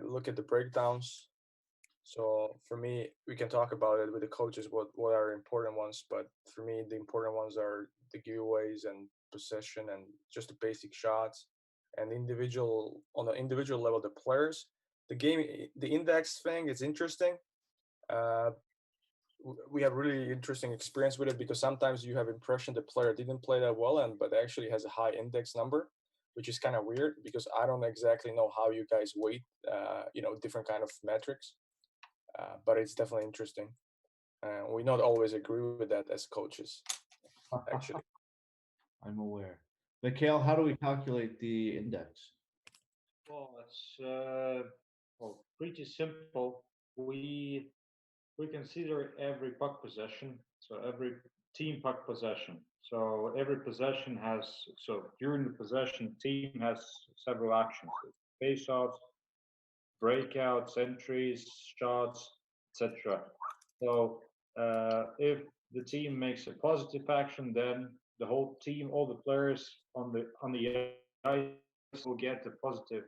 look at the breakdowns. So for me, we can talk about it with the coaches what are important ones, but for me, the important ones are the giveaways and possession and just the basic shots and individual on the individual level, the players. The game, the index thing is interesting. Uh, we have really interesting experience with it because sometimes you have impression the player didn't play that well and but actually has a high index number, which is kind of weird because I don't exactly know how you guys weight different kind of metrics, but it's definitely interesting. We not always agree with that as coaches, actually. I'm aware. Mikhail, how do we calculate the index? Well, it's pretty simple. We consider every puck possession, so every team puck possession. So every possession has so during the possession, team has several actions: face-offs, breakouts, entries, shots, etc. So if the team makes a positive action, then the whole team, all the players on the ice will get the positive,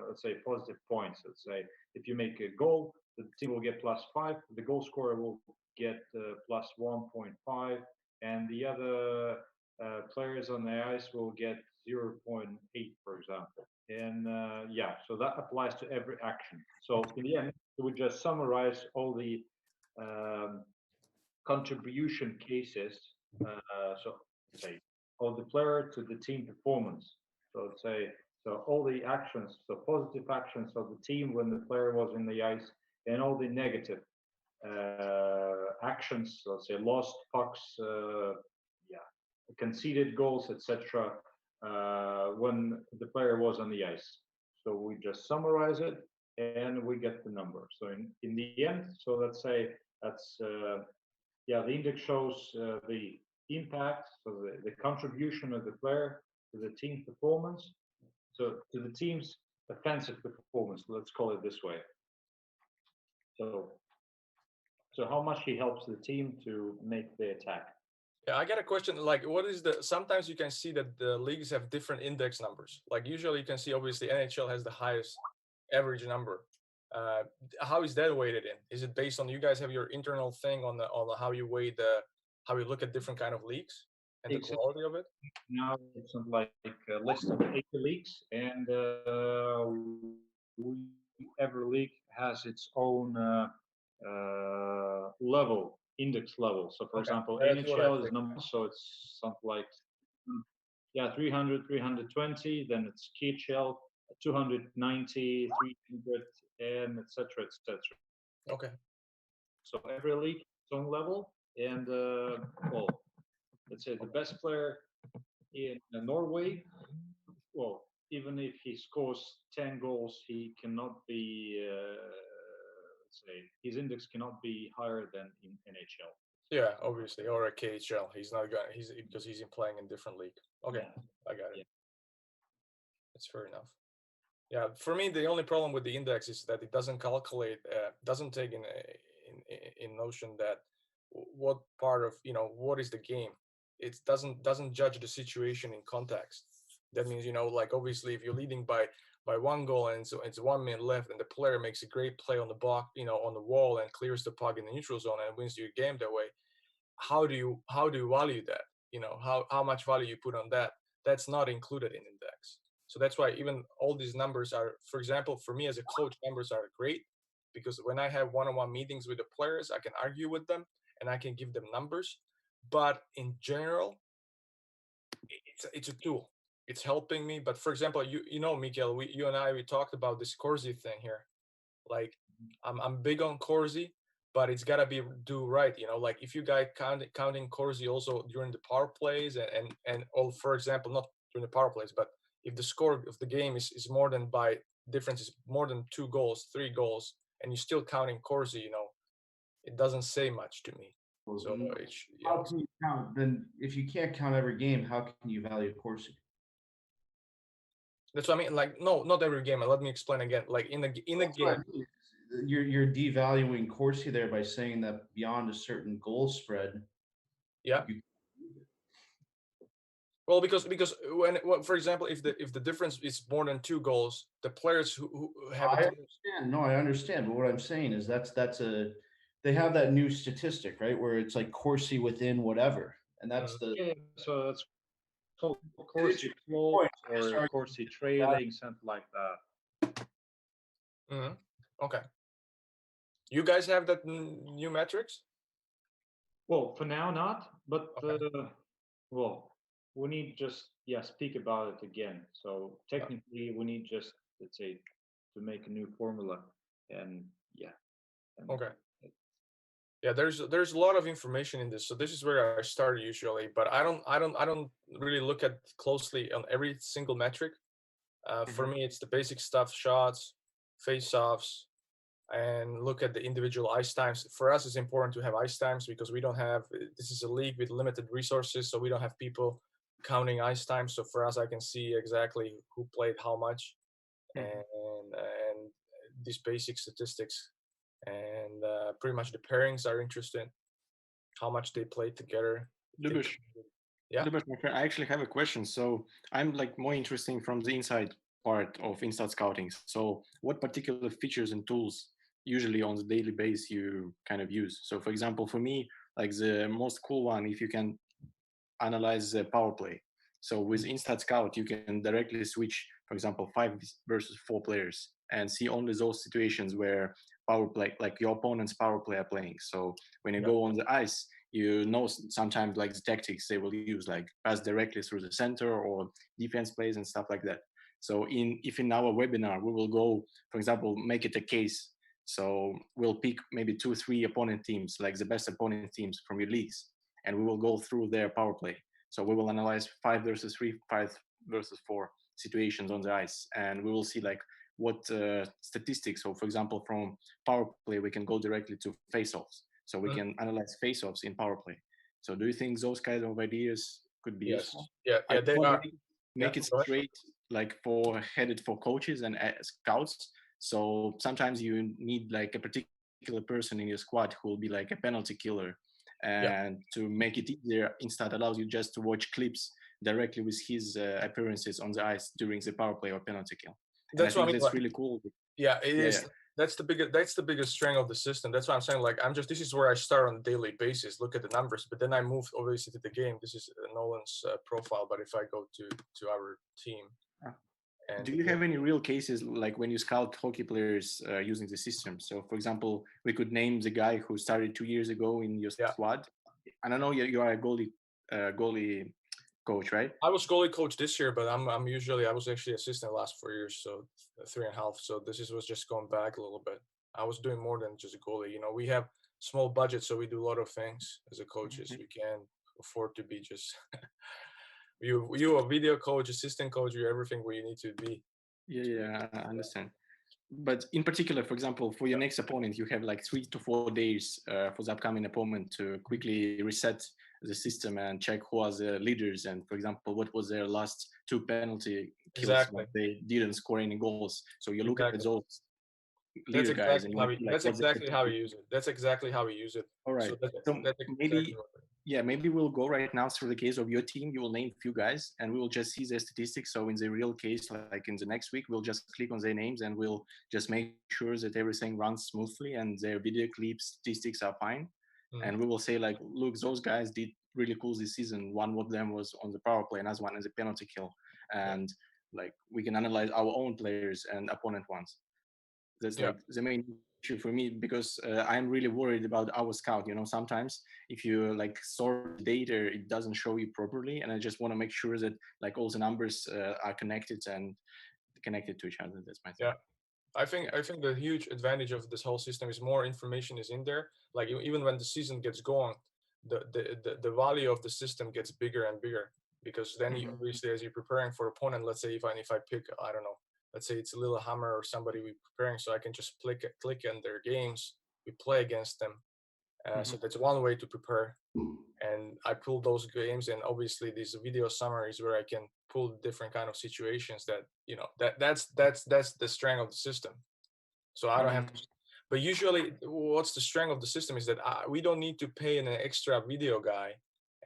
let's say positive points. Let's say if you make a goal, the team will get +5. The goal scorer will get +1.5, and the other players on the ice will get zero point 0.8, for example. And yeah, so that applies to every action. So in the end, we just summarize all the um, contribution cases. So say of the player to the team performance. So say so all the actions, so positive actions of the team when the player was in the ice, and all the negative actions. So say lost pucks, yeah, conceded goals, etc. When the player was on the ice. So we just summarize it and we get the number. So in the end, so let's say that's yeah, the index shows the impact, so the contribution of the player to the team performance, so to the team's offensive performance. Let's call it this way. So, so how much he helps the team to make the attack. Yeah, I got a question. Like, what is the? Sometimes you can see that the leagues have different index numbers. Like, usually you can see obviously NHL has the highest average number. Uh, how is that weighted in? Is it based on you guys have your internal thing on how you weigh the how you look at different kind of leagues and the Exactly. quality of it? Now it's not like a list of 80 leagues, and every league has its own level, index level. So, for Okay, example, that's what I NHL is think. number one, so it's something like yeah 300, 320. Then it's KHL 290, 300, and etc. etc. Okay. So every league its own level, and well, let's say the best player in Norway, well, even if he scores 10 goals, he cannot be, let's say, his index cannot be higher than in NHL. Yeah, obviously, or a KHL. He's not gonna. He's because he's in playing in different league. Okay, Yeah, I got it. yeah, That's fair enough. Yeah, for me, the only problem with the index is that it doesn't calculate, doesn't take in notion that what part of what is the game. It doesn't judge the situation in context. That means like obviously if you're leading by one goal and so it's 1 minute left and the player makes a great play on the block, on the wall and clears the puck in the neutral zone and wins your game that way. How do you value that? How much value you put on that? That's not included in index. So that's why even all these numbers are, for example, for me as a coach, numbers are great because when I have one-on-one meetings with the players, I can argue with them and I can give them numbers. But in general, it's a tool. It's helping me. But for example, Miguel, you and I we talked about this Corsi thing here. Like I'm big on Corsi, but it's gotta be do right. Like if you guys counting Corsi also during the power plays and all, for example, not during the power plays, but if the score of the game is more than by difference is more than 2 goals, 3 goals, and you're still counting Corsi, it doesn't say much to me. Well, So then it's how can you count? Then, if you can't count every game, how can you value Corsi? that's what I mean. Like no, not every game. And let me explain again. Like in a That's what I game, mean. You're devaluing Corsi there by saying that beyond a certain goal spread, yeah. you Well, because for example, if the difference is more than 2 goals, the players who have I it. understand. No, I understand. But what I'm saying is that's a they have that new statistic, right? Where it's like Corsi within whatever. And that's the Yeah, so that's called it is Corsi your close point. I'm just or arguing Corsi that trailing, something like that. Okay. You guys have that new metrics? Well, for now not, but Okay. well, we need just speak about it again. So technically, we need just, let's say, to make a new formula, and yeah, and Okay. Yeah, there's a lot of information in this, so this is where I start usually, but I don't really look at closely on every single metric. For Mhm. me, it's the basic stuff: shots, face-offs, and look at the individual ice times. For us, it's important to have ice times because we don't have. This is a league with limited resources, so we don't have people counting ice times. So for us, I can see exactly who played how much, Mhm. and these basic statistics, and pretty much the pairings are interesting, how much they played together. They Lubish, Yeah. Lubish, my friend, I actually have a question. So I'm like more interesting from the inside part of inside scouting. So what particular features and tools usually on the daily base you kind of use? So for example, for me, like the most cool one, if you can analyze the power play. So with Instat Scout, you can directly switch, for example, 5 versus 4 players and see only those situations where power play, like your opponent's power play are playing. So when you Yeah. go on the ice, you know sometimes like the tactics they will use, like pass directly through the center or defense plays and stuff like that. So if in our webinar we will go, for example, make it a case. So we'll pick maybe 2, 3 opponent teams, like the best opponent teams from your leagues, and we will go through their power play. So we will analyze 5 versus 3, 5 versus 4 situations on the ice, and we will see like what statistics. So, for example, from power play, we can go directly to face-offs. So we Mhm. can analyze face-offs in power play. So, do you think those kind of ideas could be Yes. useful? Yeah. I Yeah. They want to are. Yeah. make it Go ahead. straight, like for headed for coaches and scouts. So sometimes you need like a particular person in your squad who will be like a penalty killer, Yeah. and to make it easier, Instat allows you just to watch clips directly with his appearances on the ice during the power play or penalty kill. And I That's what I think mean. that's really cool. Yeah, it Yeah, is. That's the biggest strength of the system. That's why I'm saying, like, this is where I start on a daily basis, look at the numbers, but then I move obviously to the game. This is Nolan's profile, but if I go to our team yeah. and Do you have any real cases like when you scout hockey players using the system? So, for example, we could name the guy who started 2 years ago in your yeah, squad. And I know you are a goalie coach, right? I was goalie coach this year, but I'm usually I was actually assistant last 4 years, so 3.5. So was just going back a little bit. I was doing more than just a goalie. We have small budget, so we do a lot of things as a coaches. Mhm. We can't afford to be just you a video coach, assistant coach, you're everything where you need to be. Yeah, To, yeah, I understand. But in particular, for example, for your yeah. next opponent, you have like 3 to 4 days for the upcoming opponent to quickly reset the system and check who are the leaders. And for example, what was their last 2 penalty kills Exactly. when they didn't score any goals. So you look at Exactly. those leader guys and you see like That's what they exactly how we contribute. use it. That's exactly how we use it. All right. So So that's exactly maybe, what. yeah, maybe we'll go right now through the case of your team. You will name a few guys and we will just see their statistics. So in the real case, like in the next week, we'll just click on their names and we'll just make sure that everything runs smoothly and their video clips statistics are fine. Mhm. And we will say like, look, those guys did really cool this season. One of them was on the power play, another one is a penalty kill. Yeah. And like we can analyze our own players and opponent ones. That's Yeah. like the main issue for me because I'm really worried about our scout. Sometimes if you like sort data, it doesn't show you properly, and I just want to make sure that like all the numbers are connected and connected to each other. That's my thing. Yeah. I think Yeah. I think the huge advantage of this whole system is more information is in there. Like even when the season gets going, the value of the system gets bigger and bigger because then you, Hmm. obviously as you're preparing for opponent, let's say if I pick, I don't know, let's say it's a Lillehammer or somebody we're preparing, so I can just click on their games, we play against them. So Hmm. that's one way to prepare. And I pull those games, and obviously these video summaries where I can pull different kind of situations that that's the strength of the system. So I don't have Hmm. to. But usually, what's the strength of the system is that we don't need to pay an extra video guy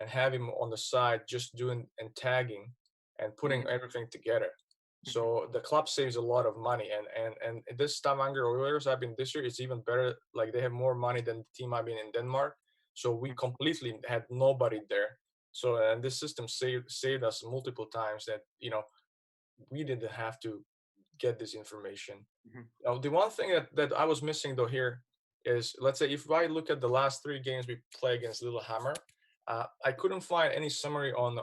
and have him on the side just doing and tagging and putting everything together. So the club saves a lot of money, and this Stavanger Oilers I've been this year, it's even better. Like they have more money than the team I've been in Denmark. So we completely had nobody there. So and this system saved us multiple times that we didn't have to get this information. Now, the one thing that I was missing though here is, let's say if I look at the last 3 games we play against Lillehammer, I couldn't find any summary on,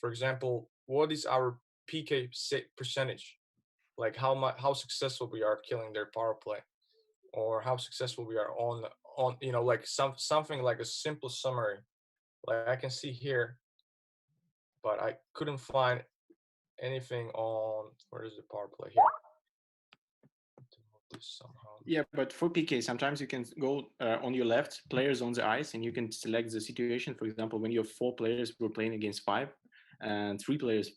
for example, what is our PK percentage, like how successful we are killing their power play, or how successful we are on like something like a simple summary. Like I can see here, but I couldn't find anything on where is the power play here. Somehow. Yeah, but for PK, sometimes you can go on your left, players on the ice, and you can select the situation. For example, when you have 4 players who are playing against 5, and 3 players.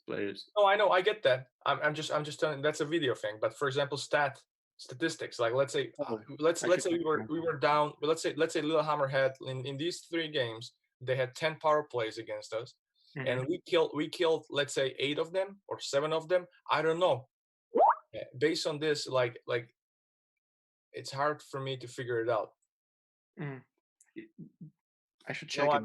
No, I know, I get that. I'm just telling, that's a video thing. But for example, statistics. Like let's say let's say we were down. Let's say Lillehammer had in these 3 games they had 10 power plays against us, and we killed let's say 8 of them or 7 of them. I don't know. Based on this, like it's hard for me to figure it out. I should check it.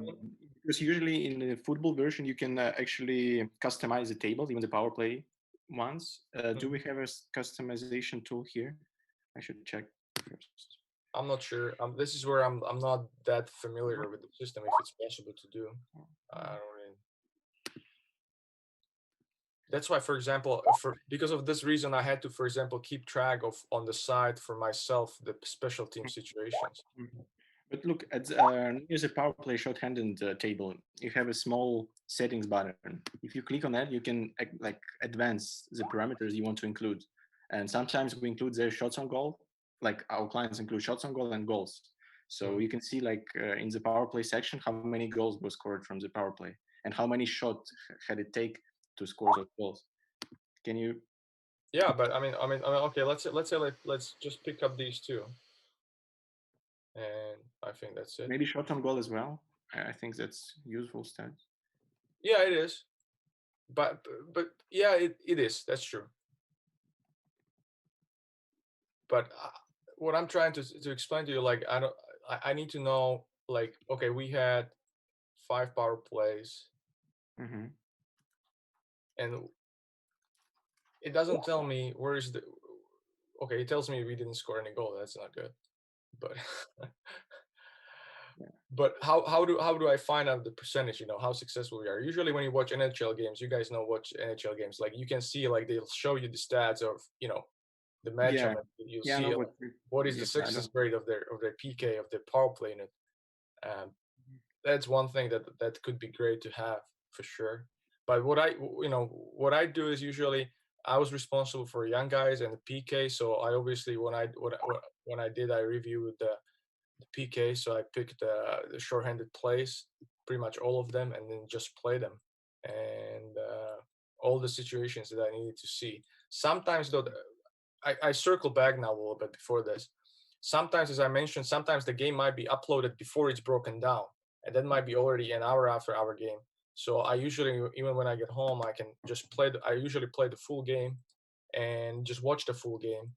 Because usually in the football version, you can actually customize the tables, even the power play ones. Do we have a customization tool here? I should check first. I'm not sure. This is where I'm not that familiar with the system. If it's possible to do, I don't really. That's why, for example, because of this reason, I had to, for example, keep track of on the side for myself the special team situations. But look at here's a power play shorthanded table. You have a small settings button. If you click on that, you can like advance the parameters you want to include. And sometimes we include their shots on goal. Like our clients include shots on goal and goals. So you can see like in the power play section how many goals were scored from the power play and how many shots had it take to score those goals. Can you? Yeah, but I mean, okay. Let's just pick up these 2. And I think that's it. Maybe shot on goal as well. I think that's useful stats. Yeah, it is. But yeah, it is. That's true. But what I'm trying to explain to you, like I need to know, like, okay, we had 5 power plays, and it doesn't tell me where is the. Okay, it tells me we didn't score any goal. That's not good. But but how do I find out the percentage? How successful we are. Usually when you watch NHL games, you guys know watch NHL games. Like you can see, like they'll show you the stats of the match. Yeah. You'll see what is the success rate of their PK of their power play unit. That's one thing that could be great to have for sure. But what I do is usually I was responsible for young guys and the PK. So I obviously when I did I reviewed the PK. So I picked the shorthanded plays, pretty much all of them, and then just play them and all the situations that I needed to see. Sometimes though, I circle back now a little bit before this. Sometimes, as I mentioned, sometimes the game might be uploaded before it's broken down, and that might be already an hour after our game. So I usually, even when I get home, I can just I usually play the full game and just watch the full game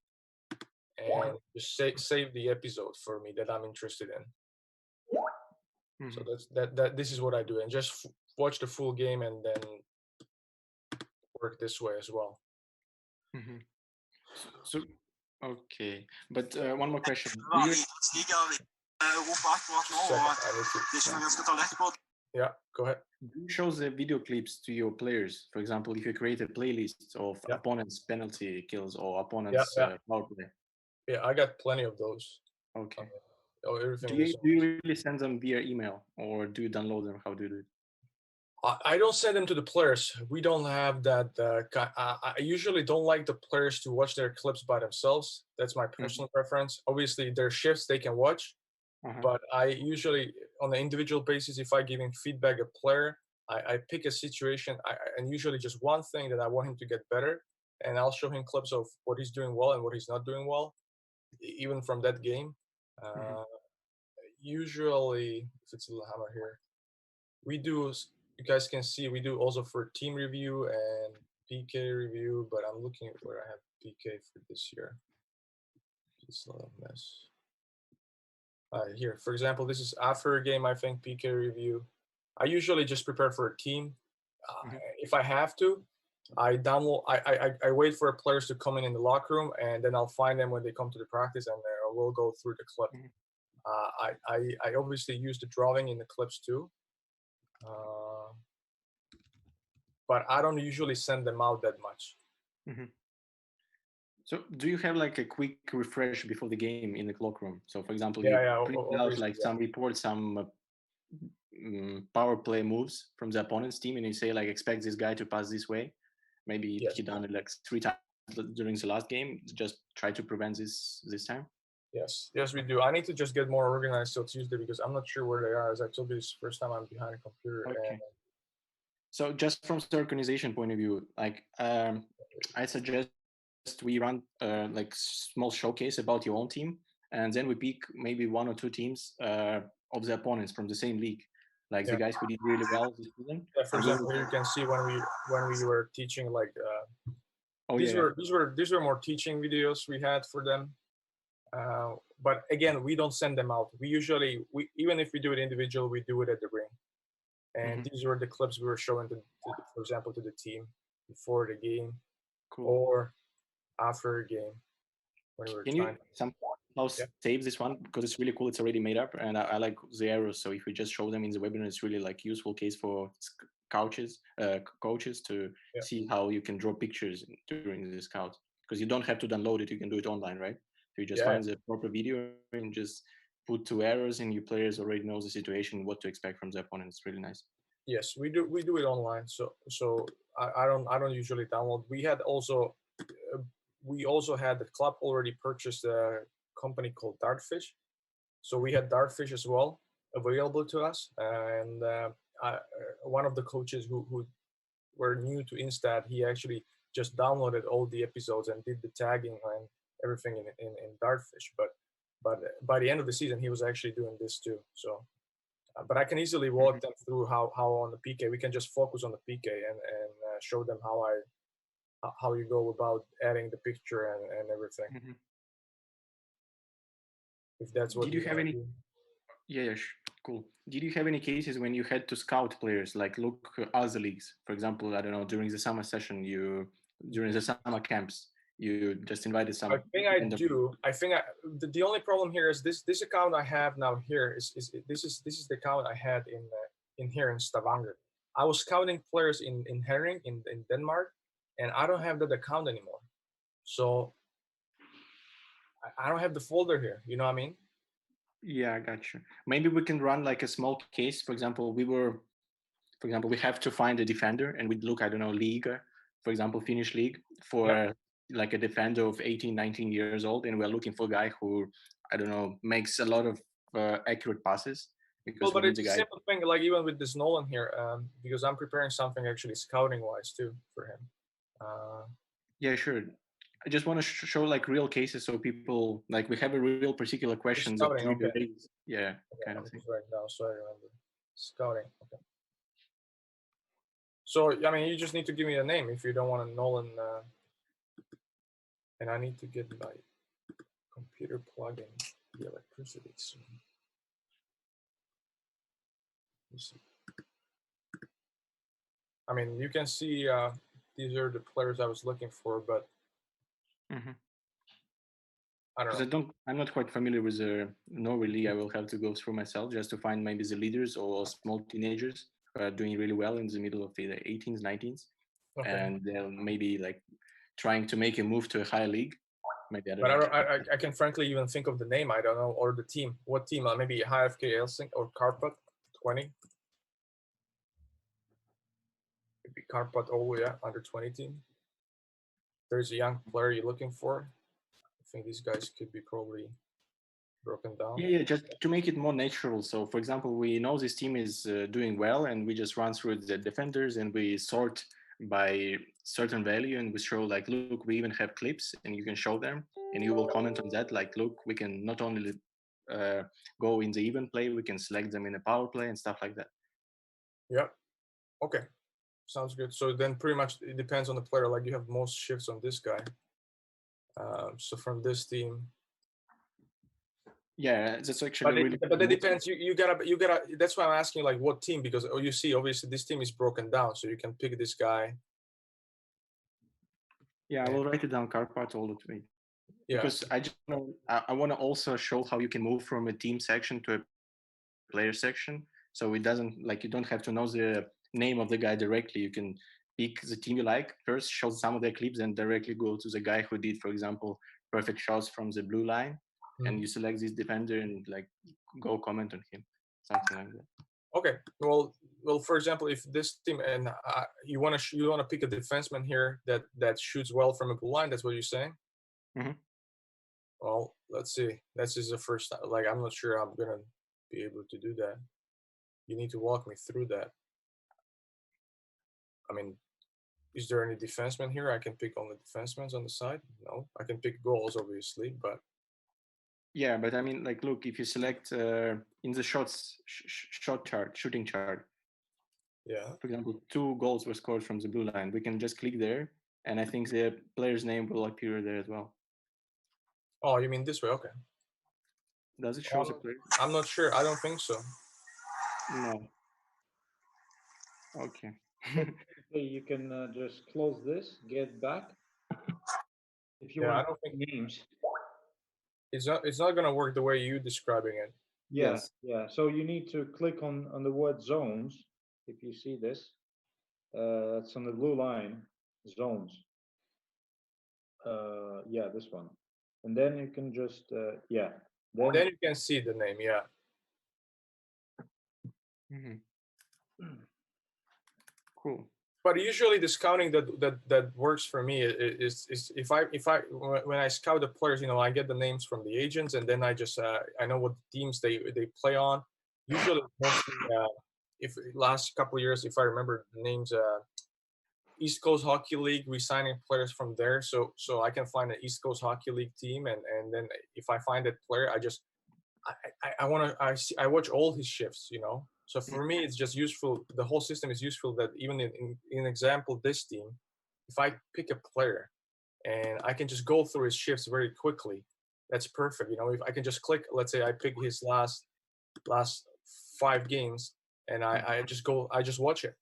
and just save the episode for me that I'm interested in. So this is what I do, and just watch the full game and then work this way as well. So okay, but one more question. Yeah, go ahead. Do you show the video clips to your players? For example, if you create a playlist of opponents' penalty kills or opponents' power play. Yeah, I got plenty of those. Okay. Everything. Do you really send them via email or do you download them? How do you do it? I don't send them to the players. We don't have that. I usually don't like the players to watch their clips by themselves. That's my personal preference. Obviously, their shifts they can watch, but I usually, on an individual basis, if I giving feedback a player, I pick a situation and usually just one thing that I want him to get better, and I'll show him clips of what he's doing well and what he's not doing well, even from that game. Usually, if it's Lillehammer here. we do. You guys can see we do also for team review and PK review, but I'm looking at where I have PK for this year. It's a little mess. Here, for example, this is after a game. I think PK review. I usually just prepare for a team. If I have to, I download. I wait for players to come in the locker room, and then I'll find them when they come to the practice, and we'll go through the clip. I obviously use the drawing in the clips too, but I don't usually send them out that much. So do you have like a quick refresh before the game in the cloak room? So for example, you print out obviously, like some reports, some power play moves from the opponent's team, and you say like expect this guy to pass this way. Maybe Yes. he done it like 3 times during the last game. Just try to prevent this time. Yes, we do. I need to just get more organized till Tuesday because I'm not sure where they are. As I told you, this is the first time I'm behind a computer. Okay. So just from the organization point of view, like I suggest we run like small showcase about your own team, and then we pick maybe 1 or 2 teams of the opponents from the same league, like the guys who did really well this season. Yeah, for example, here you can see when we were teaching, like these were more teaching videos we had for them. But again, we don't send them out. We usually even if we do it individual, we do it at the ring. And these were the clips we were showing for example, to the team before the game or after a game when we were Can you somehow save this one because it's really cool? It's already made up, and I like the arrows. So if we just show them in the webinar, it's really like useful case for coaches to see how you can draw pictures during the scout, because you don't have to download it. You can do it online, right? So you just find the proper video and just put 2 arrows, and your players already know the situation, what to expect from the opponent. It's really nice. Yes, we do it online. So I don't usually download. We also had the club already purchased a company called Dartfish, so we had Dartfish as well available to us. And one of the coaches who were new to Instat, he actually just downloaded all the episodes and did the tagging and everything in Dartfish. But by the end of the season, he was actually doing this too. So, but I can easily walk them through how on the PK we can just focus on the PK and show them how you go about adding the picture and everything. If that's what did you have any do. Yeah, cool. Did you have any cases when you had to scout players, like look other leagues? For example, I don't know, during the summer session, during the summer camps, you just invited some. I think I do. I think the only problem here is this account I have now here is this is the account I had in here in Stavanger. I was scouting players in Herning in Denmark, and I don't have that account anymore. So I don't have the folder here. You know what I mean? Yeah, I got you. Maybe we can run like a small case. For example, we have to find a defender, and we'd look, I don't know, league, for example, Finnish league for like a defender of 18, 19 years old, and we're looking for a guy who, I don't know, makes a lot of accurate passes. Because but it's a simple thing, like even with this Nolan here, because I'm preparing something actually scouting wise too for him. Yeah, sure. I just want to show like real cases so people like we have a real particular question that kind of thing. Right now, so I remember scouting. Okay. So I mean, you just need to give me a name if you don't want a Nolan. And I need to get my computer plugged in the electricity soon. I mean, you can see these are the players I was looking for, but I don't know. I'm not quite familiar with the Norway League. I will have to go through myself just to find maybe the leaders or small teenagers who are doing really well in the middle of the 18s, 19s, and they'll maybe like trying to make a move to a higher league. Maybe I don't know. I can frankly even think of the name. I don't know, or the team. What team? Maybe HFK Elsing or Karpat 20. Maybe Karpat under 20 team. There's a young player you're looking for. I think these guys could be probably broken down. Yeah, just to make it more natural. So, for example, we know this team is doing well, and we just run through the defenders and we sort by certain value, and we show like, look, we even have clips, and you can show them, and you will comment on that. Like, look, we can not only go in the even play, we can select them in a power play and stuff like that. Yeah. Okay. Sounds good. So then pretty much it depends on the player. Like you have most shifts on this guy. So from this team, Yeah, that's actually but really. but that depends. You gotta. That's why I'm asking like what team, because you see obviously this team is broken down, so you can pick this guy. Yeah, I will write it down, Carpart, all the way. Yeah. Because I want to also show how you can move from a team section to a player section, so it doesn't like you don't have to know the name of the guy directly. You can pick the team you like first, show some of their clips, and directly go to the guy who did, for example, perfect shots from the blue line, and you select this defender and like go comment on him, something like that. Okay. Well, for example, if this team and you want to pick a defenseman here that shoots well from a blue line, that's what you're saying. Mhm. Well, let's see. This is the first time. Like I'm not sure I'm gonna be able to do that. You need to walk me through that. I mean, is there any defenseman here? I can pick only defensemen on the side. No, I can pick goals, obviously, but Yeah, but I mean, like, look, if you select in the shooting chart, yeah. for example, 2 goals were scored from the blue line, we can just click there, and I think the player's name will appear there as well. Oh, you mean this way? Okay. Does it show the player? I'm not sure. I don't think so. No. Okay. Okay, you can just close this, get back. If you Yeah, I want don't think names. it's not gonna work the way you describing it. Yeah, Yes. yeah. So you need to click on the word zones. If you see this, it's on the blue line, zones. Yeah, this one. And then you can just yeah. Then you can see the name. Yeah. Mhm. Cool. But usually the scouting that works for me is if I when I scout the players, I get the names from the agents, and then I just I know what teams they play on. Usually, mostly, if last couple of years, if I remember the names, East Coast Hockey League, we signing players from there, so I can find an East Coast Hockey League team, and then if I find that player, I just I want to I watch all his shifts. So for me, it's just useful. The whole system is useful that even in example this team, if I pick a player and I can just go through his shifts very quickly, that's perfect. If I can just click, let's say I pick his last 5 games, and I just watch it,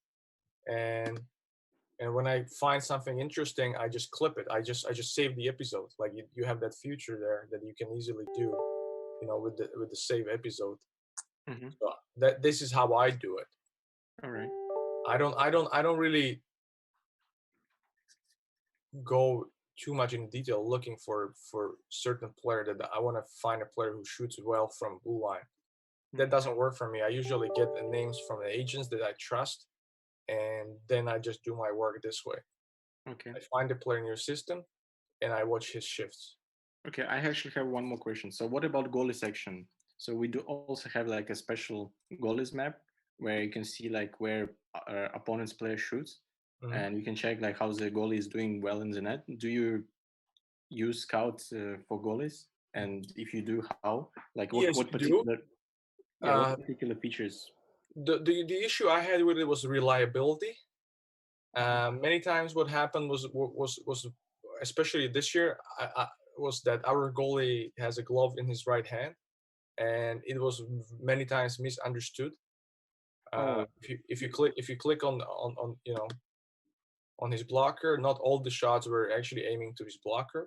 and when I find something interesting, I just clip it. I just save the episode. Like you have that feature there that you can easily do, with the save episode. Mhm. So that this is how I do it. All right. I don't really go too much in detail looking for certain player that I want to find a player who shoots well from blue line. That doesn't work for me. I usually get the names from the agents that I trust, and then I just do my work this way. Okay. I find a player in your system, and I watch his shifts. Okay, I actually have one more question. So what about goalie section? So we do also have like a special goalies map where you can see like where opponent's player shoots, Mhm. and you can check like how the goalie is doing well in the net. Do you use Scout for goalies? And if you do, how? Like Yes, what we do. particular what particular features? The issue I had with it was reliability. Many times, what happened was especially this year, was that our goalie has a glove in his right hand, and it was many times misunderstood. Oh, If you click on on his blocker, not all the shots were actually aiming to his blocker,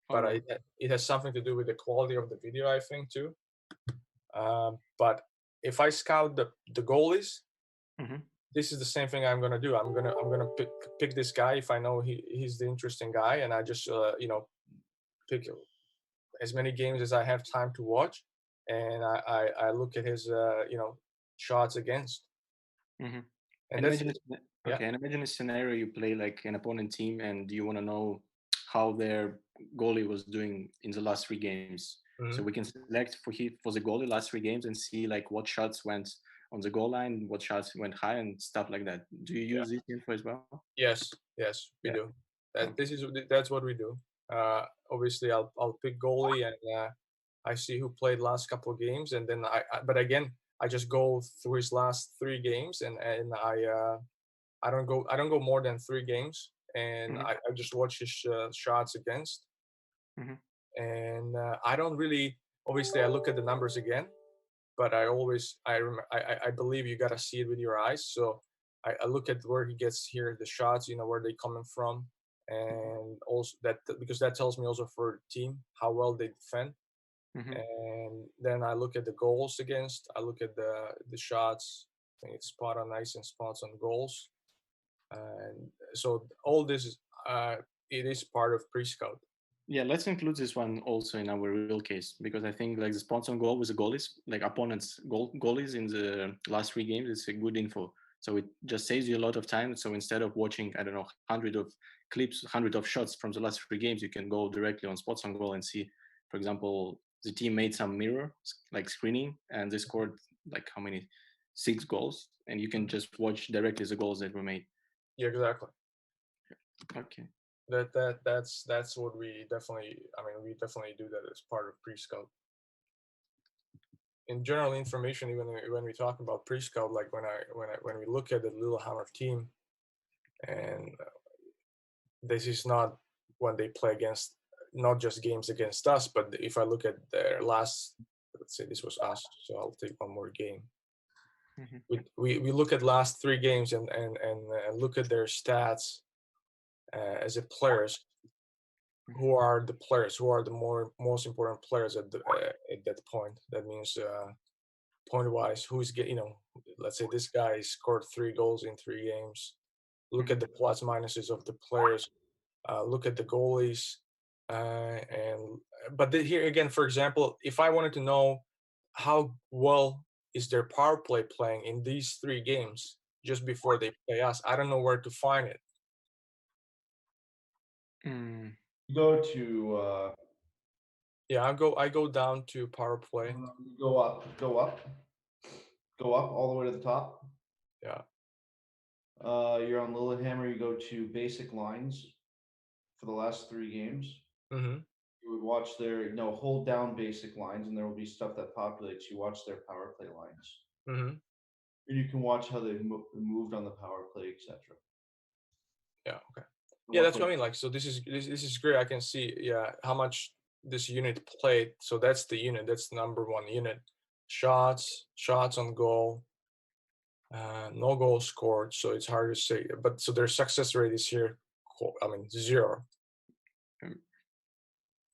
all but right. it has something to do with the quality of the video, I think, too. But if I scout the goalies, Mhm. this is the same thing I'm gonna do. I'm gonna pick this guy if I know he's the interesting guy, and I just pick as many games as I have time to watch, and I look at his shots against, Mhm. and And that's imagine yeah. and imagine a scenario you play like an opponent team and you want to know how their goalie was doing in the last 3 games. So Mhm. we can select for the goalie last 3 games and see like what shots went on the goal line, what shots went high, and stuff like that. Do you Yeah. use this info as well? Yes, we Yeah. do. That Okay. that's what we do. Obviously, I'll pick goalie, and I see who played last couple of games, and then but again, I just go through his last 3 games, and I don't go more than 3 games, and Mhm. I just watch his shots against, Mhm. and I don't really. Obviously, I look at the numbers again, but I always I believe you gotta see it with your eyes. So I look at where he gets here the shots, where they coming from, and also that because that tells me also for the team how well they defend. Mhm. And then I look at the goals against. I look at the shots. I think it's spot on ice and spots on goals. And so all this is it is part of pre-scout. Yeah, let's include this one also in our real case because I think like the spots on goal with the goalies, like opponents' goalies in the last 3 games, it's a good info. So it just saves you a lot of time. So instead of watching, I don't know, 100 of clips, 100 of shots from the last 3 games, you can go directly on spots on goal and see, for example, the team made some mirror like screening and they scored like how many 6 goals, and you can just watch directly the goals that were made. Yeah, exactly. Okay. That's what we definitely. I mean, we definitely do that as part of pre-scout. In general information, even when we talk about pre-scout, like when we look at the Lillehammer team, and this is not when they play against, not just games against us, but if I look at their last, let's say this was us, so I'll take one more game. Mhm. We look at last 3 games and look at their stats as a players. Who are the players? Who are the most important players at that point? That means point wise, who's let's say this guy scored 3 goals in 3 games. Look at the plus minuses of the players. Look at the goalies, and but here again, for example, if I wanted to know how well is their power play playing in these 3 games just before they play us, I don't know where to find it. Mm. Go to Yeah, I go down to power play. go up, go up, go up all the way to the top. Yeah. You're on Lillehammer. You go to basic lines for the last 3 games. Mm-hmm. You would watch their hold down basic lines, and there will be stuff that populates. You watch their power play lines, Mm-hmm. and you can watch how they've moved on the power play, etc. Yeah. Okay. Yeah, that's what I mean. Like, so this is great. I can see, yeah, how much this unit played. So that's the unit. That's the number one unit. Shots on goal. No goals scored. So it's hard to say. But so their success rate is here. I mean, 0. Mm.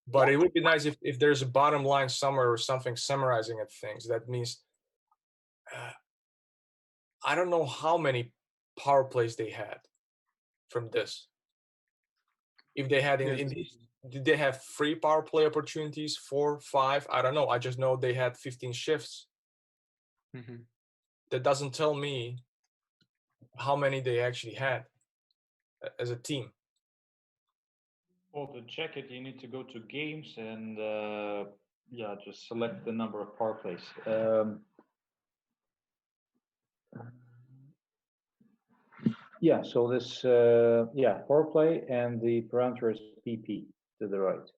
But it would be nice if there's a bottom line somewhere or something summarizing at things. That means I don't know how many power plays they had from this. If they had in Yes. these, did they have 3 power play opportunities, 4, 5? I don't know. I just know they had 15 shifts. Mhm. That doesn't tell me how many they actually had as a team. Well, to check it, you need to go to games and yeah, just select the number of power plays. Yeah, so this yeah, power play and the parameter is PP to the right.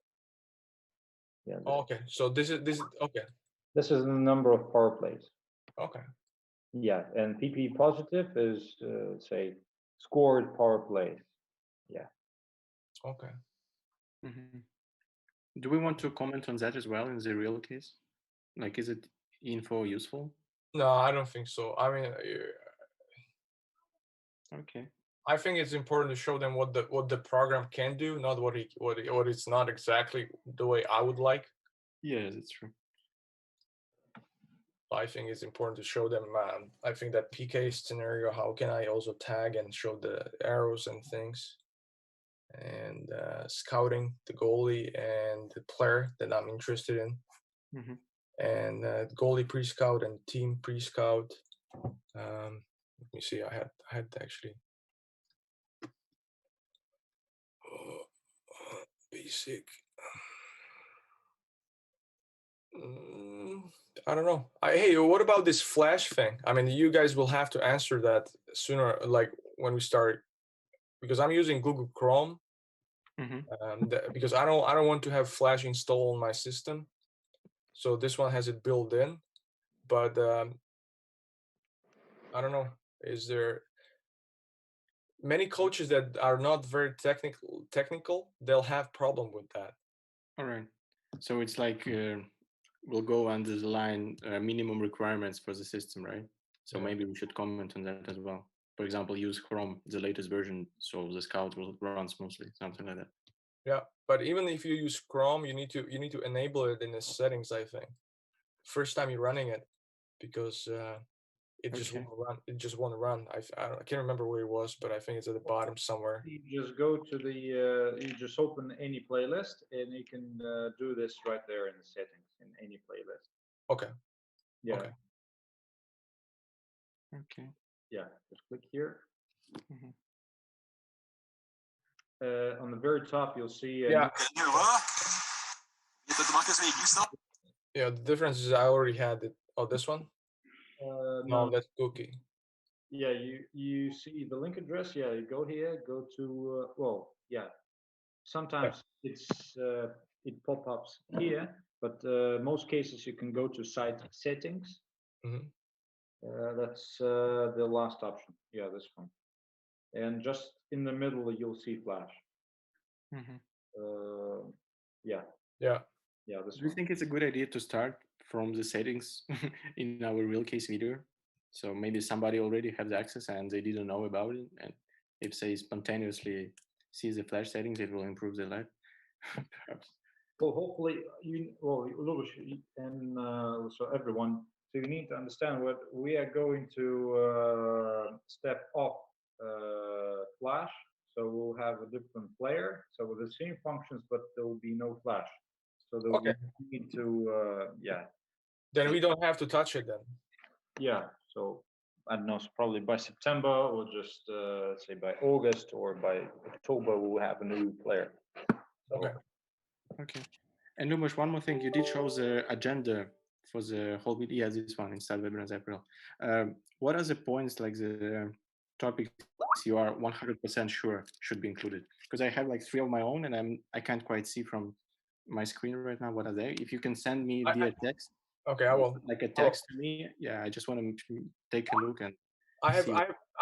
Yeah, Oh, okay, so this is okay. this is the number of power plays. Okay. Yeah, and PP positive is say scored power plays. Yeah. Okay. Mhm. Do we want to comment on that as well in the real case? Like, is it info useful? No, I don't think so. I mean, Okay. I think it's important to show them what the program can do, not what it's not exactly the way I would like. Yeah, that's true. I think it's important to show them. I think that PK scenario. How can I also tag and show the arrows and things, and scouting the goalie and the player that I'm interested in, Mhm. and goalie pre-scout and team pre-scout. Let me see. I had actually basic. I don't know. Hey, what about this flash thing? I mean, you guys will have to answer that sooner, like when we start, because I'm using Google Chrome, Mhm. because I don't want to have Flash installed on my system. So this one has it built in, but I don't know. Is there many coaches that are not very technical, they'll have problem with that. All right. So it's like we'll go under the line minimum requirements for the system, right? So Yeah. maybe we should comment on that as well. For example, use Chrome, the latest version, so the Scout will run smoothly, something like that. Yeah, but even if you use Chrome, you need to enable it in the settings, I think. First time you're running it, because it just Okay. won't run. It just won't run. I can't remember where it was, but I think it's at the bottom somewhere. You just go to the, you just open any playlist and you can do this right there in the settings in any playlist. Okay. Yeah. Okay. Okay. Yeah, just click here. Mhm. On the very top, you'll see. Yeah. Yeah, the difference is I already had it. Oh, this one? No, that's Hokey. Yeah, you see the link address. Yeah, you go here, go to well, yeah. Sometimes it pop-ups here, but most cases you can go to site settings. Mhm. That's the last option. Yeah, this one. And just in the middle, you'll see Flash. Mhm. Yeah, Yeah. yeah, this Do you one. think it's a good idea to start from the settings in our real case video? So maybe somebody already has access and they didn't know about it, and if they spontaneously see the Flash settings, it will improve their life, perhaps. Well, hopefully, Lubos, and so everyone, so you need to understand what we are going to step off Flash. So we'll have a different player. So with the same functions, but there will be no Flash. So there will Okay. be need to, Then we don't have to touch it then. yeah. So I don't know, so probably by September or just say by August or by October, we'll have a new player. So, Okay. Okay. And Luboš, one more thing. You did show the agenda for the whole video. Yeah, this one in Start Webinars April. What are the points, like the topics you are 100% sure should be included? Because I have like 3 of my own, and I can't quite see from my screen right now what are they. If you can send me via text, Okay, I will. like a text to me. Yeah, I just want to take a look and I have see.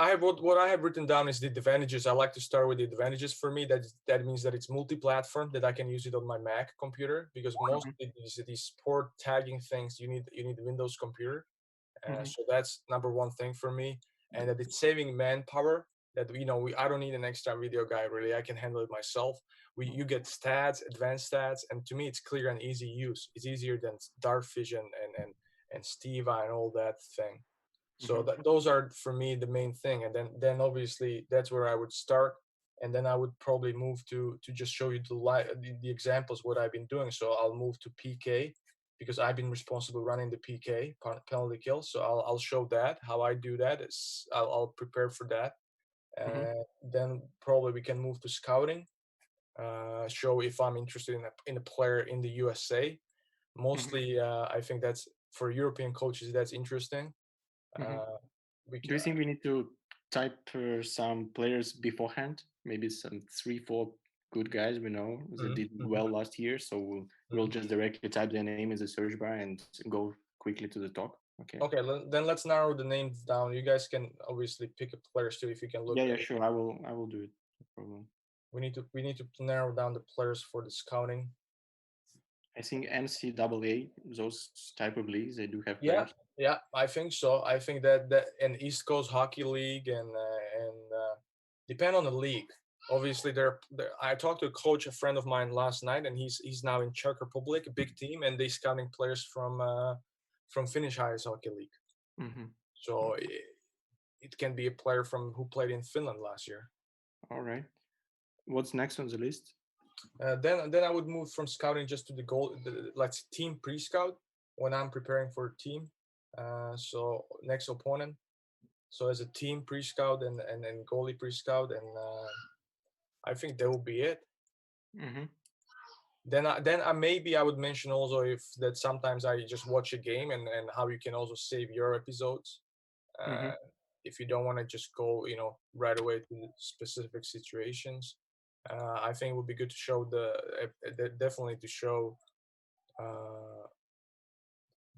I have what I have written down is the advantages. I like to start with the advantages for me. That means that it's multi-platform, that I can use it on my Mac computer, because most of these sport tagging things you need Windows computer. So that's number one thing for me, and that it's saving manpower. That I don't need an extra video guy, really. I can handle it myself. You get stats, advanced stats, and to me it's clear and easy use. It's easier than Dartfish and Steva and all that thing. So those are for me the main thing, and then obviously that's where I would start, and then I would probably move to just show you the examples what I've been doing. So I'll move to PK, because I've been responsible running the PK penalty kill. So I'll show that how I do that. I'll prepare for that. Then probably we can move to scouting. Show if I'm interested in a player in the USA. Mostly, I think that's for European coaches. That's interesting. Do you think we need to type some players beforehand? Maybe some 3-4 good guys we know that did well last year. So we'll just directly type their name in the search bar and go quickly to the top. Okay. Okay, then let's narrow the names down. You guys can obviously pick a players too if you can look. Yeah, sure. I will do it. No problem. We need to narrow down the players for the scouting. I think NCAA, those type of leagues, they do have Yeah, players. yeah, I think so. I think that and East Coast Hockey League and depend on the league. Obviously, I talked to a coach, a friend of mine last night, and he's now in Czech Republic, a big team, and they scouting players from Finnish Ice Hockey League. So it can be a player who played in Finland last year. All right. What's next on the list? Then I would move from scouting just to let's team pre-scout when I'm preparing for a team. So next opponent. So as a team pre-scout and goalie pre-scout, and I think that will be it. Then maybe I would mention also if that sometimes I just watch a game and how you can also save your episodes. If you don't want to just go right away to the specific situations. I think it would be good to show definitely to show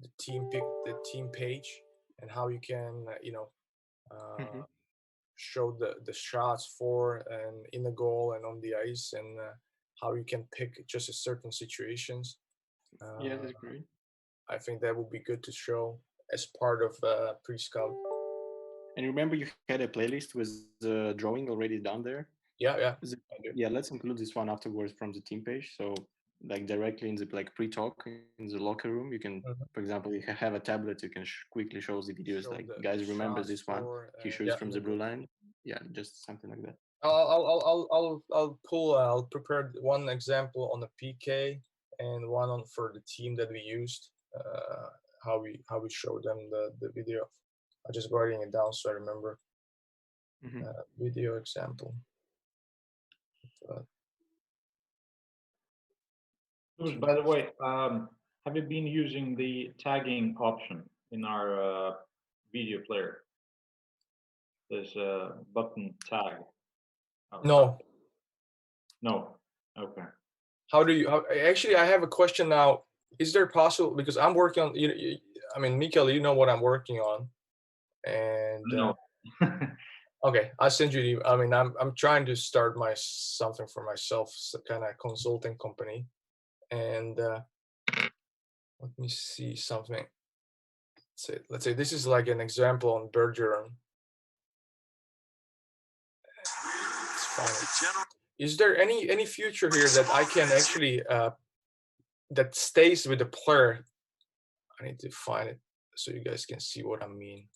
the team page and how you can show the shots for and in the goal and on the ice, and how you can pick just a certain situations. Yeah, that's great. I think that would be good to show as part of pre-scout. And remember, you had a playlist with the drawing already down there. Yeah. Yeah, let's include this one afterwards from the team page. So like directly in the like pre-talk in the locker room, you can, for example, you have a tablet, you can quickly show the videos Show like, the guys, remember shots this one? for, He shoots yeah, from the blue line. Yeah, just something like that. I'll prepare one example on the PK and one on for the team that we used. How we show them the video. I'm just writing it down so I remember. Video example. By the way, have you been using the tagging option in our video player? There's a button tag. No. No. Okay. How do you? Actually, I have a question now. Is there possible, because I'm working on? I mean, Mikael, you know what I'm working on, and No. okay, I'll send you. I mean, I'm trying to start something for myself, kind of consulting company, and let me see something. Let's say this is like an example on Bergeron. Is there any future here that I can actually that stays with the player? I need to find it so you guys can see what I mean.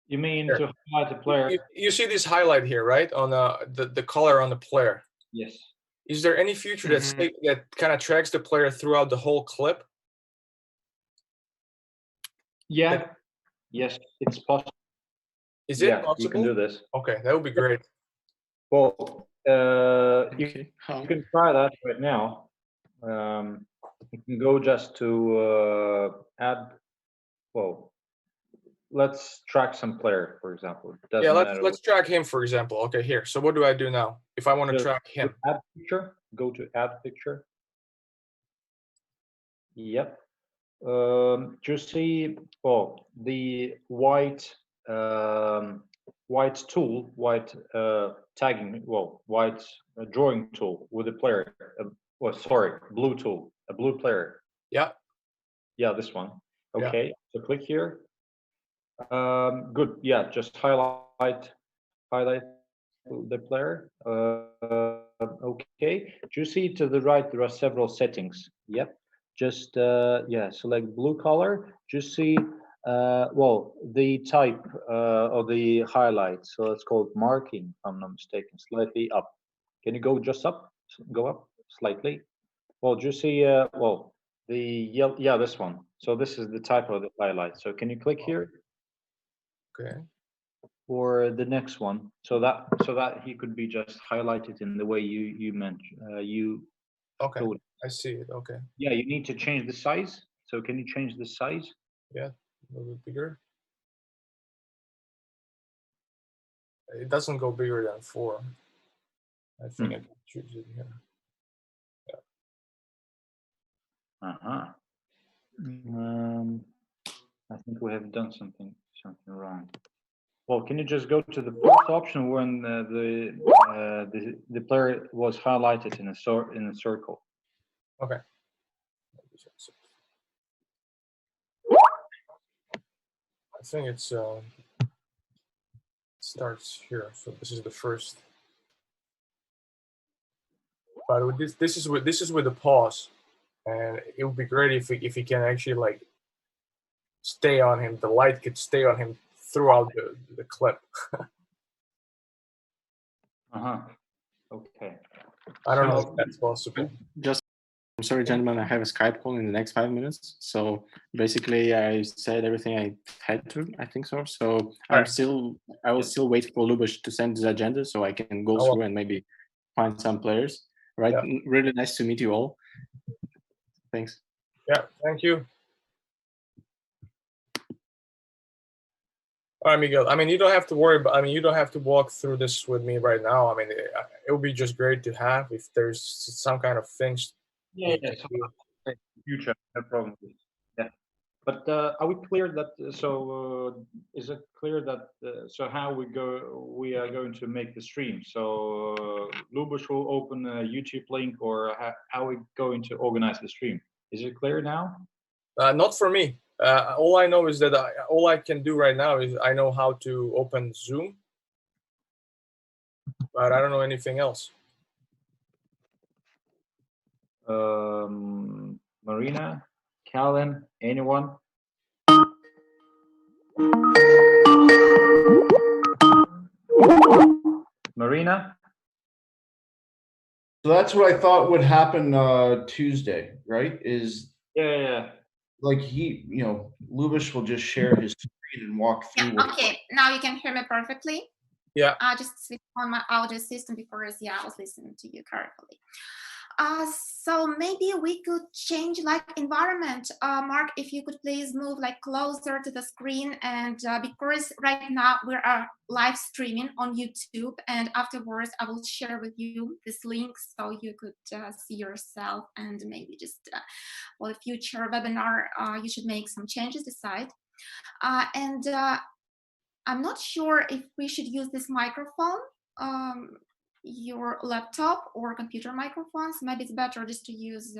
You mean here, to highlight the player? You see this highlight here, right? On the color on the player. Yes. Is there any feature that kind of tracks the player throughout the whole clip? Yeah. Yes, it's possible. Is it possible? You can do this. Okay, that would be great. Well, you can try that right now. You can go just to add. Well, let's track some player, for example. Yeah, let's track him, for example. Okay, here. So what do I do now if I want to track him? Add picture. Go to add picture. Yep. You see, the white tool, tagging, white drawing tool with the player. Blue tool, a blue player. Yeah. Yeah, this one. Okay, yeah. So click here. Good. Yeah, just highlight the player. Okay. Do you see to the right there are several settings? Yep. Just select blue color. Just see the type of the highlight. So it's called marking, if I'm not mistaken. Slightly up. Can you go just up? Go up slightly. Well, do you see the yellow? Yeah, this one. So this is the type of the highlight. So can you click here? Okay. Or the next one, so that he could be just highlighted in the way you mentioned. Okay. I see it. Okay. Yeah, you need to change the size. So can you change the size? Yeah, a little bit bigger. It doesn't go bigger than 4. I think I can choose it here. Yeah. I think we have done something wrong. Well, can you just go to the first option when the player was highlighted in a circle? Okay. I think it starts here. So this is the first. But with this is with the pause, and it would be great if he can actually like stay on him. The light could stay on him throughout the clip. Okay. I don't know if that's possible. I'm sorry, gentlemen, I have a Skype call in the next 5 minutes. So basically I said everything I had to, I think so. So I will still wait for Lubos to send the agenda so I can go through and maybe find some players. Right. Yeah. Really nice to meet you all. Thanks. Yeah, thank you. All right, Miguel. I mean, you don't have to worry about. I mean, you don't have to walk through this with me right now. I mean, it would be just great to have if there's some kind of things. Yeah. Future, no problem. Yeah. But are we clear that? Is it clear that? So how we are going to make the stream? So Lubos will open a YouTube link, or how we going to organize the stream? Is it clear now? Not for me. All I know is that all I can do right now is I know how to open Zoom, but I don't know anything else. Marina, Calvin, anyone? Marina? So that's what I thought would happen Tuesday, right? Is Yeah. like Lubos will just share his screen and walk through. Yeah, okay, now you can hear me perfectly. Yeah. I just switched on my audio system because I was listening to you carefully. So maybe we could change like environment. Mark, if you could please move like closer to the screen, and because right now we are live streaming on YouTube, and afterwards I will share with you this link so you could see yourself, and maybe just for the future webinar you should make some changes, decide. And I'm not sure if we should use this microphone, your laptop or computer microphones. Maybe it's better just to use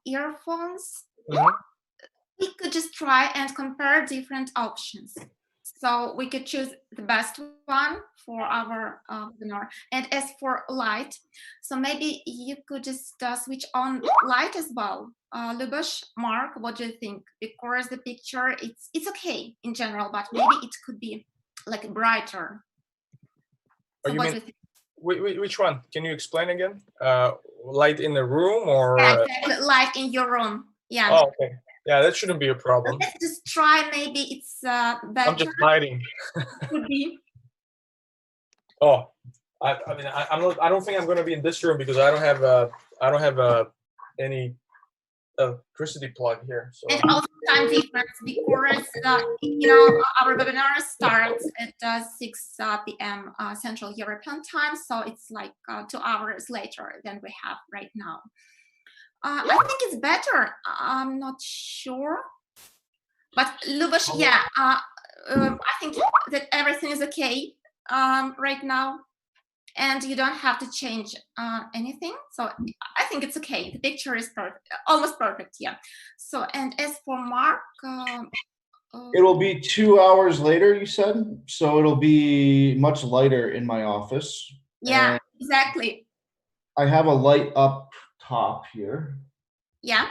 earphones. Mhm. We could just try and compare different options. So we could choose the best one for our webinar. And as for light, so maybe you could just switch on light as well. Lubos, Mark, what do you think? Because the picture, it's okay in general, but maybe it could be like brighter. So what do you think? Which one? Can you explain again? Light in the room, or Yeah, exactly. Light in your room. Yeah. Oh, okay. Yeah, that shouldn't be a problem. Let's just try. Maybe it's better. I'm just hiding. Could be. Oh, I mean, I'm not. I don't think I'm going to be in this room because I don't have any electricity plug here. So. And also time difference because our webinar starts at 6 p.m. Central European time, so it's like 2 hours later than we have right now. I think it's better. I'm not sure, but Lubos, yeah, I think that everything is okay right now, and you don't have to change anything. So I think it's okay. The picture is perfect, almost perfect. Yeah. So, and as for Mark, it will be 2 hours later, you said, so it'll be much lighter in my office. Yeah, and exactly. I have a light up top here. Yeah.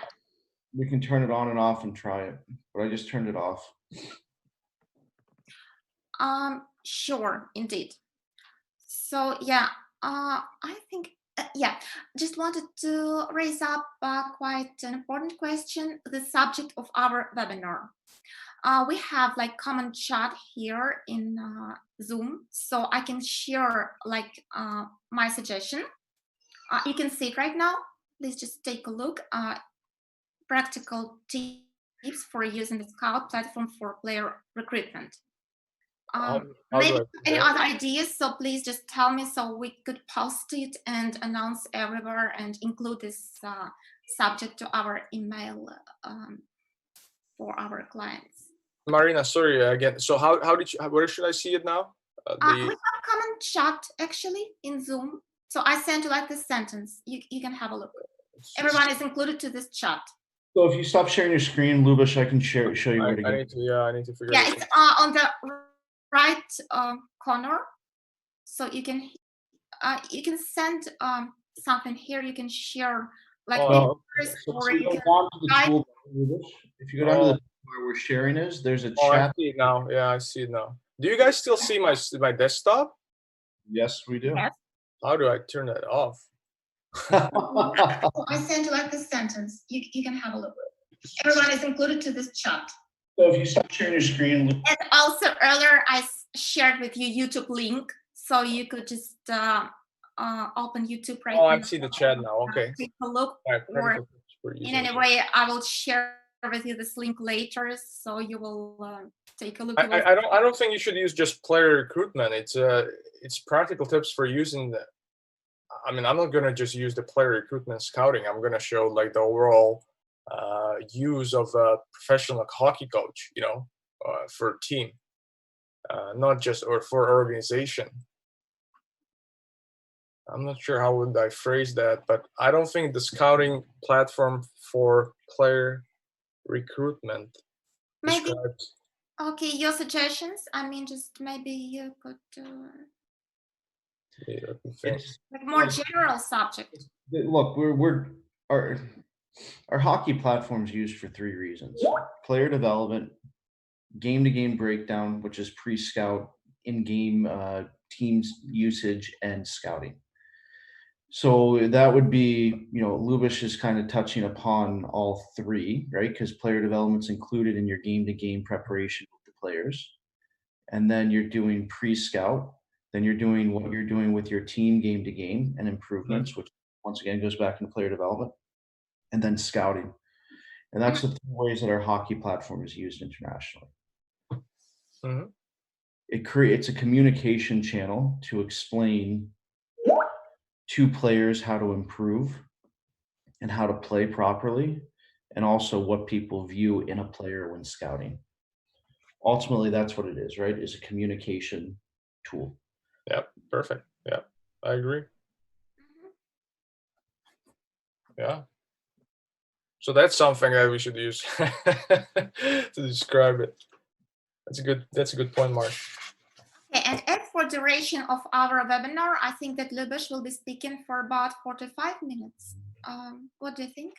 We can turn it on and off and try it, but I just turned it off. Sure, indeed. So yeah, I think just wanted to raise up quite an important question, the subject of our webinar. We have like common chat here in Zoom, so I can share like my suggestion. You can see it right now. Please just take a look. Practical tips for using the Scout platform for player recruitment. Maybe any other ideas, so please just tell me so we could post it and announce everywhere and include this subject to our email for our clients. Marina, sorry again. So how did you? Where should I see it now? We have common chat actually in Zoom. So I sent you like this sentence. You can have a look. Everyone is included to this chat. So if you stop sharing your screen, Lubos, I can show you where to go. I need to figure. Yeah, it's on the right corner. So you can send something here. You can share like pictures, or you can toolbar, if you go down to the where we're sharing is, there's a chat. I see it now. Yeah, I see it now. Do you guys still see my desktop? Yes, we do. Yes. How do I turn that off? I sent you like this sentence. You can have a look. Everyone is included to this chat. So if you stop sharing your screen. And also earlier I shared with you YouTube link, so you could just open YouTube right now. Oh, I see the chat now. Okay. Take a look. Right, Or in any way, I will share with you this link later, so you will take a look. I don't think you should use just player recruitment. It's practical tips for using the. I mean, I'm not gonna just use the player recruitment scouting. I'm gonna show like the overall use of a professional hockey coach, for a team, not just or for organization. I'm not sure how would I phrase that, but I don't think the scouting platform for player recruitment Maybe. describes. Okay, your suggestions. I mean, just maybe you could Let me think. It's like more general subject. look, our hockey platform's used for 3 reasons: player development, game-to-game breakdown, which is pre-scout, in-game teams usage, and scouting. So that would be, Lubish is kind of touching upon all 3, right? Because player development's included in your game-to-game preparation with the players. And then you're doing pre-scout. Then you're doing what you're doing with your team game-to-game and improvements, which once again goes back into player development. And then scouting. And that's the 3 ways that our hockey platform is used internationally. Mhm. It creates a communication channel to explain to players how to improve and how to play properly, and also what people view in a player when scouting. Ultimately, that's what it is, right? Is a communication tool. Yep, perfect. Yeah, I agree. Yeah. So that's something that we should use to describe it. That's a good point, Mark. Okay, and as for duration of our webinar, I think that Lubish will be speaking for about 45 minutes. What do you think?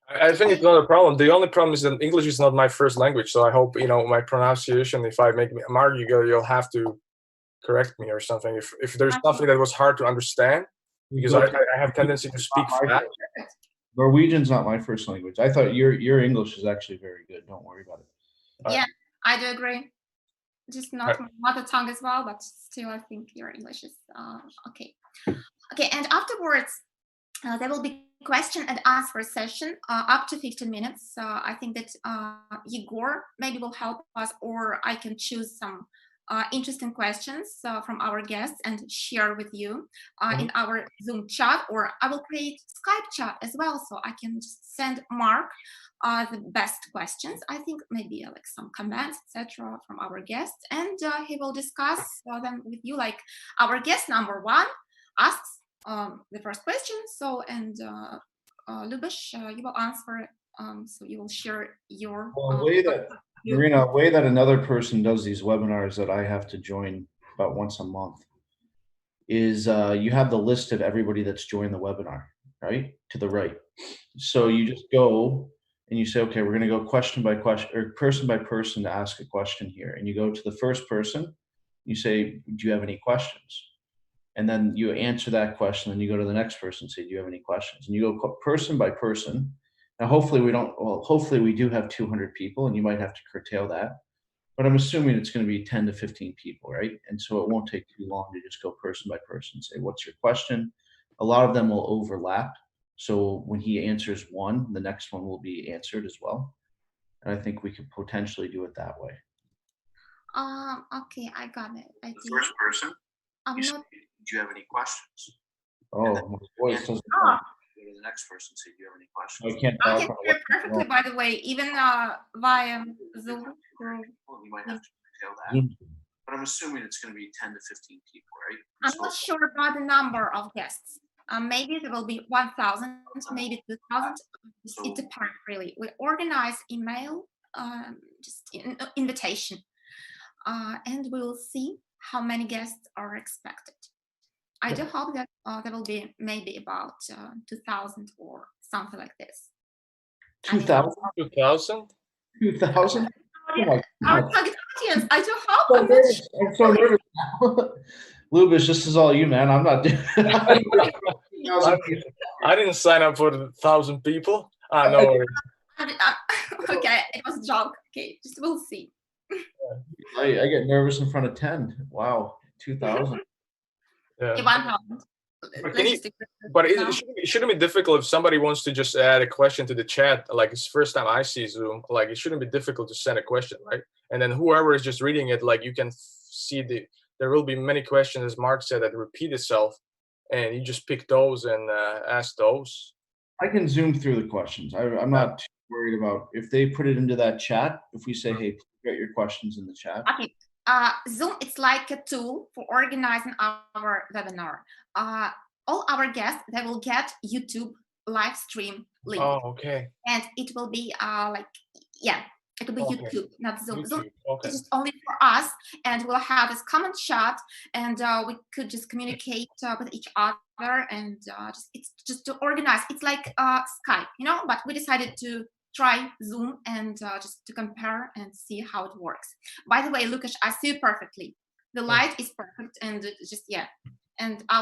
I think it's not a problem. The only problem is that English is not my first language, so I hope my pronunciation. If I make Mark, you'll have to correct me or something. If there's something that was hard to understand, because I have tendency to speak fast. Norwegian's not my first language. I thought your English is actually very good. Don't worry about it. Yeah, I do agree. Just not my mother tongue as well, but still, I think your English is okay. Okay, and afterwards, there will be question and answer session up to 15 minutes. I think that Igor maybe will help us, or I can choose some interesting questions from our guests and share with you in our Zoom chat, or I will create Skype chat as well, so I can just send Mark the best questions. I think maybe like some comments, etc., from our guests, and he will discuss them with you. Like our guest number 1 asks the first question. So, and Lubish, you will answer. So you will share your. Marina, a way that another person does these webinars that I have to join about once a month is you have the list of everybody that's joined the webinar, right? To the right. So you just go and you say, okay, we're going to go question by question or person by person to ask a question here. And you go to the first person, you say, do you have any questions? And then you answer that question, and you go to the next person and say, do you have any questions? And you go person by person. Now, hopefully we do have 200 people, and you might have to curtail that. But I'm assuming it's going to be 10 to 15 people, right? And so it won't take too long to just go person by person and say, what's your question? A lot of them will overlap. So when he answers one, the next one will be answered as well. And I think we could potentially do it that way. Okay, I got it. The first person, I'm not. do you have any questions? Oh, my voice doesn't. Go to the next person. Say, do you have any questions? I can't talk. I can hear perfectly, by the way, even via Zoom. You might have to tell that. But I'm assuming it's going to be 10 to 15 people, right? I'm not sure about the number of guests. Maybe there will be 1,000, maybe 2,000. It depends, really. We organize email, just invitation, and we will see how many guests are expected. I do hope that there will be maybe about 2,000 or something like this. 2,000? 2,000? 2,000? Our target audience. I do hope. I'm so nervous now. Lubish, this is all you, man. I'm not doing I didn't sign up for 1,000 people. No. Okay, it was a joke. Okay, just we'll see. I get nervous in front of 10. Wow, 2,000. Yeah. 1,000. But it shouldn't be difficult if somebody wants to just add a question to the chat. Like it's the first time I see Zoom. Like it shouldn't be difficult to send a question, right? And then whoever is just reading it, like you can see there will be many questions, as Mark said, that repeat itself, and you just pick those and ask those. I can zoom through the questions. I'm not too worried about if they put it into that chat. If we say, hey, get your questions in the chat. Okay. Zoom, it's like a tool for organizing our webinar. All our guests, they will get YouTube live stream link. Oh, okay. And it will be it will be Okay. YouTube, not Zoom. YouTube. Zoom Okay. is just only for us, and we'll have this common chat, and we could just communicate with each other, and it's just to organize. It's like Skype, but we decided to try Zoom and just to compare and see how it works. By the way, Lukasz, I see you perfectly. The light is perfect, and just and